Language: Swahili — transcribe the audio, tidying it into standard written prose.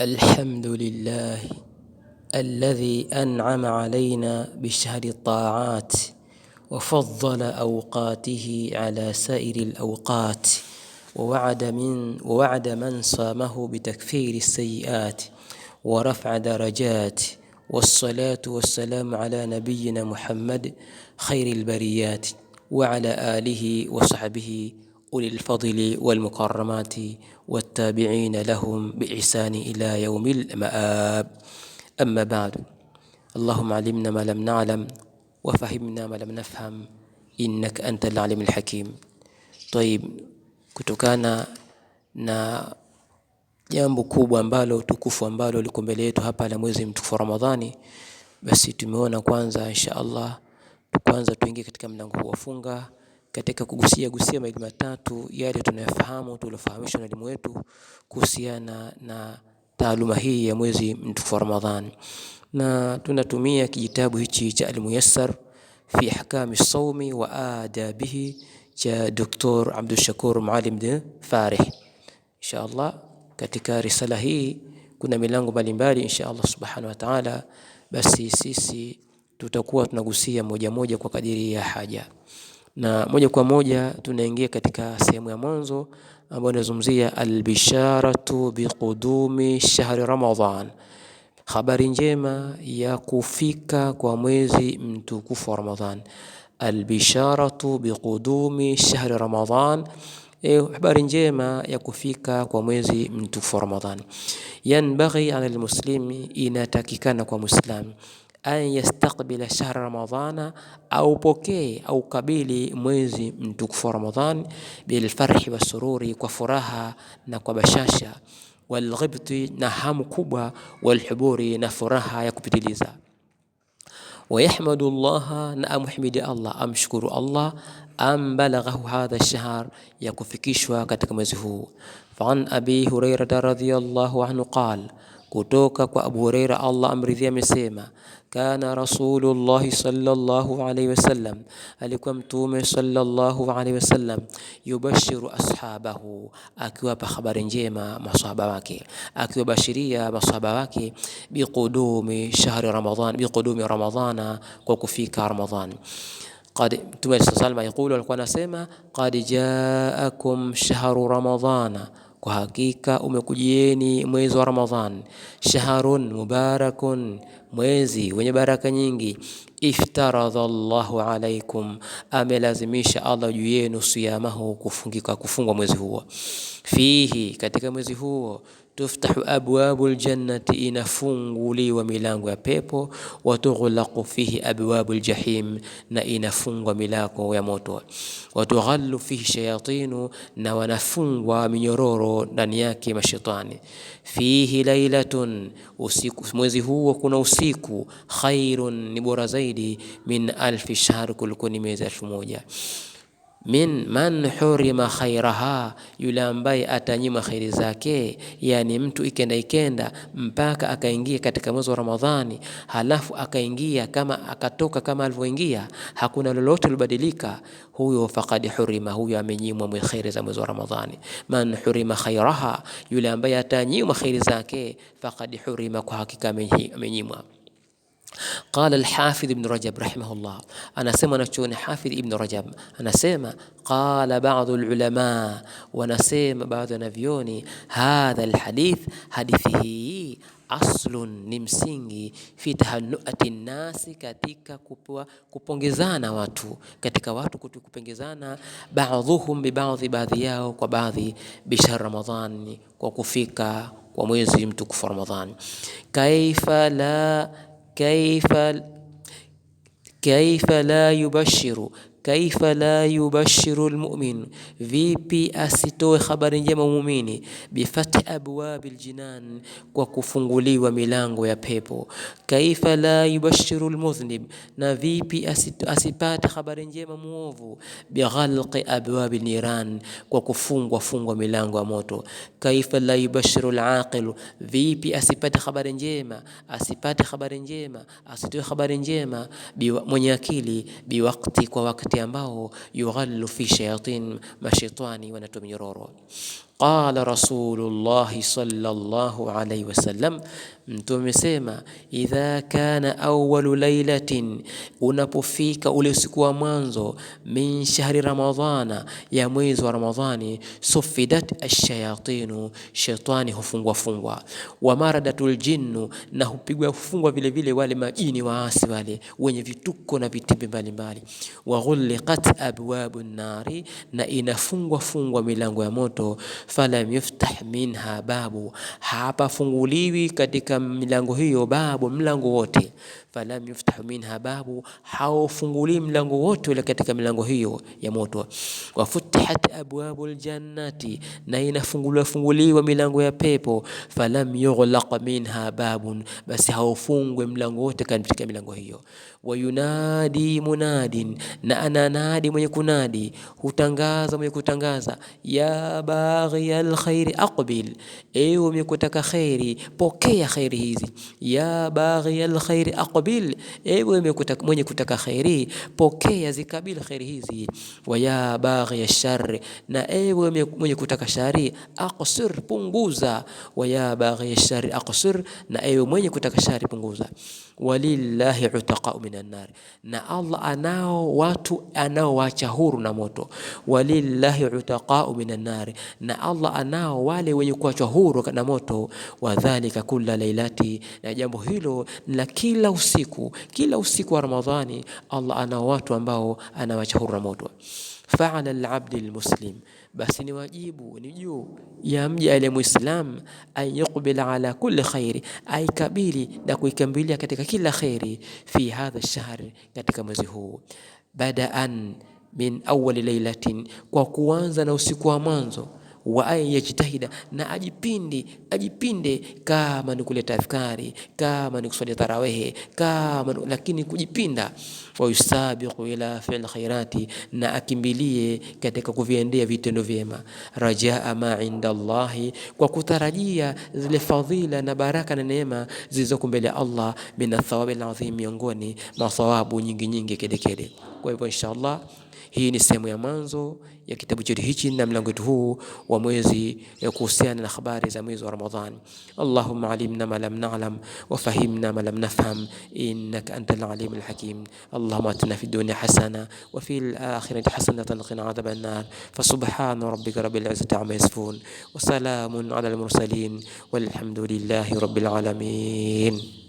الحمد لله الذي أنعم علينا بشهر الطاعات وفضل أوقاته على سائر الأوقات ووعد من صامه بتكفير السيئات ورفع درجات. والصلاة والسلام على نبينا محمد خير البريات وعلى آله وصحبه أولي الفضل والمكرمات والتابعين لهم بإحسان إلى يوم المآب. أما بعد، اللهم علمنا ما لم نعلم وفهمنا ما لم نفهم إنك أنت العليم الحكيم. طيب, kutokana na jambo kubwa ambalo tukufu ambalo liko mbele yetu hapa la mwezi mtukufu Ramadhani, basi tumeona kwanza insha Allah kwanza tuingie katika mlango huu wa funga katika gusia mawili matatu yale tunayofahamu tulofahamishwa na elimu wetu kuhusiana na taaluma hii ya mwezi mtukufu Ramadhani. Na tunatumia kijitabu hichi cha Al-Muyassar fi ahkami as-sawmi wa adabihi cha Dr. Abdul Shakur Maalim bin Farih. Insha Allah katika risala hii kuna milango mbalimbali insha Allah subhanahu wa ta'ala, basi sisi tutakuwa tunagusia moja moja kwa kadiri ya haja. Na moja kwa moja tunaingia katika sehemu ya mwanzo ambayo inazungumzia al-bisharatu biqudumi shahri Ramadhan, habari njema ya kufika kwa mwezi mtukufu wa Ramadhan. Al-bisharatu biqudumi shahri Ramadhan, habari njema ya kufika kwa mwezi mtukufu wa Ramadhan. Yanbaghi ala al-muslimi, inatakikana kwa muislamu an yastaqbila shahr Ramadhana, au pokee au kabili mwezi mtukufu wa Ramadhan bil farhi wa sururi, kwa furaha na kwa bashasha, wal ghibti, na hamu kubwa, wal huburi, na furaha ya kupitiliza. Wa yahmadu Allah, na amhimidi Allah, amshukuru Allah, balaghahu hadha ash-shahr, ya kufikishwa katika mwezi huu. Fa an Abi Hurairah radhiyallahu anhu qala, kutoka kwa Abu Huraira Allah amridhia amesema, kana Rasulullah sallallahu alayhi wasallam, alikuwa mtume sallallahu alayhi wasallam, yubashiru ashabahu, akiwapa habari njema masahaba wake, akiwabashiria masahaba wake biqudumi shahri Ramadhan, biqudumi Ramadhana, kwa kufika Ramadhan. Qad Mtume sallallahu yakulu, alikuwa anasema qad jaakum shahru Ramadhana, kwa hakika umekujieni mwezi wa Ramadhan. Shahrun mubarakun, mwezi wenye baraka nyingi. Iftaradha Allahu alaykum, amelazimisha Allah juu yenu siyamahu, kufungwa mwezi huo. Fihi, katika mwezi huo, tuftahu abwabul jannati, inafunguliwa milango ya pepo. Wa tughlaqu fihi abwabul jahim, na inafungwa milango ya moto. Wa tughallu fihi shayatinu, na wanafungwa minyororo ndani yake mashaitani. Fihi lailatun, usiku, mwezi huo kuna usiku, khairun, ni bora zaidi, min alfi shahr, kuliko ni miezi 1000. Min man hurima khairaha, yule ambaye atanyima khairi zake. Yani mtu ikenda mpaka akaingia katika mwezi wa Ramadhani, halafu akaingia kama akatoka kama alivyoingia, hakuna lolote libadilika, huyo faqad hurima, huyo amenyimwa khairi za mwezi wa Ramadhani. Man hurima khairaha, yule ambaye atanyima khairi zake, faqad hurima, kwa hakika amenyimwa. قال الحافظ ابن رجب رحمه الله، أنا سمع نشون حافظ ابن رجب، أنا سمع قال بعض العلماء، ونسمع بعض نفيوني، هذا الحديث حديثه أصل نمسينgi في تهنئة الناس, katika kupongezana watu, katika watu kupongezana baadhuhum bi baadhi, baadhi yao kwa baadhi, bishahr Ramadhan, kwa kufika kwa mwezi mtukufu Ramadhan. Kaifa la yubashiru almu'min, vipi asitoe habari njema muumini, bifathi abwabil jinan, kwa kufunguliwa milango ya pepo. Kaifa la yubashiru almudhnib, na vipi asipate habari njema muovu, bighalqi abwabil niran, kwa kufungwa milango ya moto. Kaifa la yubashiru alaqil, vipi asipate habari njema, asitoe habari njema mwenye akili, biwakti, kwa wakati ambao yughallu fi shayatin, mashaitani wanatumia minyororo. Qala Rasulullah sallallahu alayhi wasallam, Mtume sema, idha kana awwalu lailatin, unapofika ule usiku wa mwanzo, min shahri ramadhana, ya mwezi wa Ramadhani, sufidat ash-shayatinu, shetani hufungwa fungwa, wa maradatul jinnu, na hupigwa fungwa vile vile wale majini waasi wale wenye vituko na vitimbi mbalimbali, wa ghulqat abwabun nari, na inafungwa fungwa milango ya moto, falam yuftah minha babu, hapa funguliwi katika milango hiyo babu, mlango wote, falam yuftah minha babu, haufunguli mlango wote ule katika milango hiyo ya moto, wa futihat abwabul jannati, na inafunguliwa milango ya pepo, falam yughlaq minha babun, basi haufungwe mlango wote katika milango hiyo, wa yunadi munadin, na ananadi mwenye kunadi, hutangaza mwenye kutangaza, ya baghi alkhairi aqbil, ewe mwenye kutaka khairi pokea khairi hizi, ya baghi alkhairi aqbil, ewe mwenye kutaka khairi pokea zikabili khairi hizi, wa ya baghi alshar, na ewe mwenye kutaka shari aqsir, punguza, wa ya baghi alshar aqsir, na ewe mwenye kutaka shari punguza, walillahi utaqa'u minan nar, na Allah anao watu anaowacha huru na moto, walillahi utaqa'u minan nar, na Allah anao wale wenye kuachwa huru na moto, wadhalika kulla lailati, na jambo hilo la kila usiku wa Ramadhani, Allah anao watu ambao anawacha huru na moto. Fa'ala al-'abd al-muslim, basi ni wajibu, ni juu ya mja aliye Muislam, an yuqbila ala kulli khairi, aikabili na kuikambilia katika kila khairi, fi hadha ash-shahr, katika mwezi huu, badaan min awwal lailatin, kwa kuanza na usiku wa mwanzo, wa ay yajtahida, na ajipinde, kama ni kuleta adhkari, kama ni kuswali tarawehe, lakini kujipinda, wa yusabiqu ila fi'l khairati, na akimbilie katika kuviendea vitendo vyema, rajaa ma inda Allahi, kwa kutarajia zile fadhila na baraka na neema zilizoko mbele ya Allah, min athawabi alazim, miongoni mwa thawabu nyingi kedekede. Kwa hivyo inshallah, hii ni sehemu ya mwanzo ya kitabu chetu hichi na mlango wetu huu wa mwezi kuhusiana na habari za mwezi wa Ramadhani. Allahumma alimna ma lam na'lam wa fahimna ma lam nafham, innaka antal alimul hakim. Allahumma atina fid dunya hasana wa fil akhirati hasanatan wa qina adhaban nar. Fa subhana rabbika rabbil izzati amma yasifun wa salamun ala al mursalin walhamdulillahi rabbil alamin.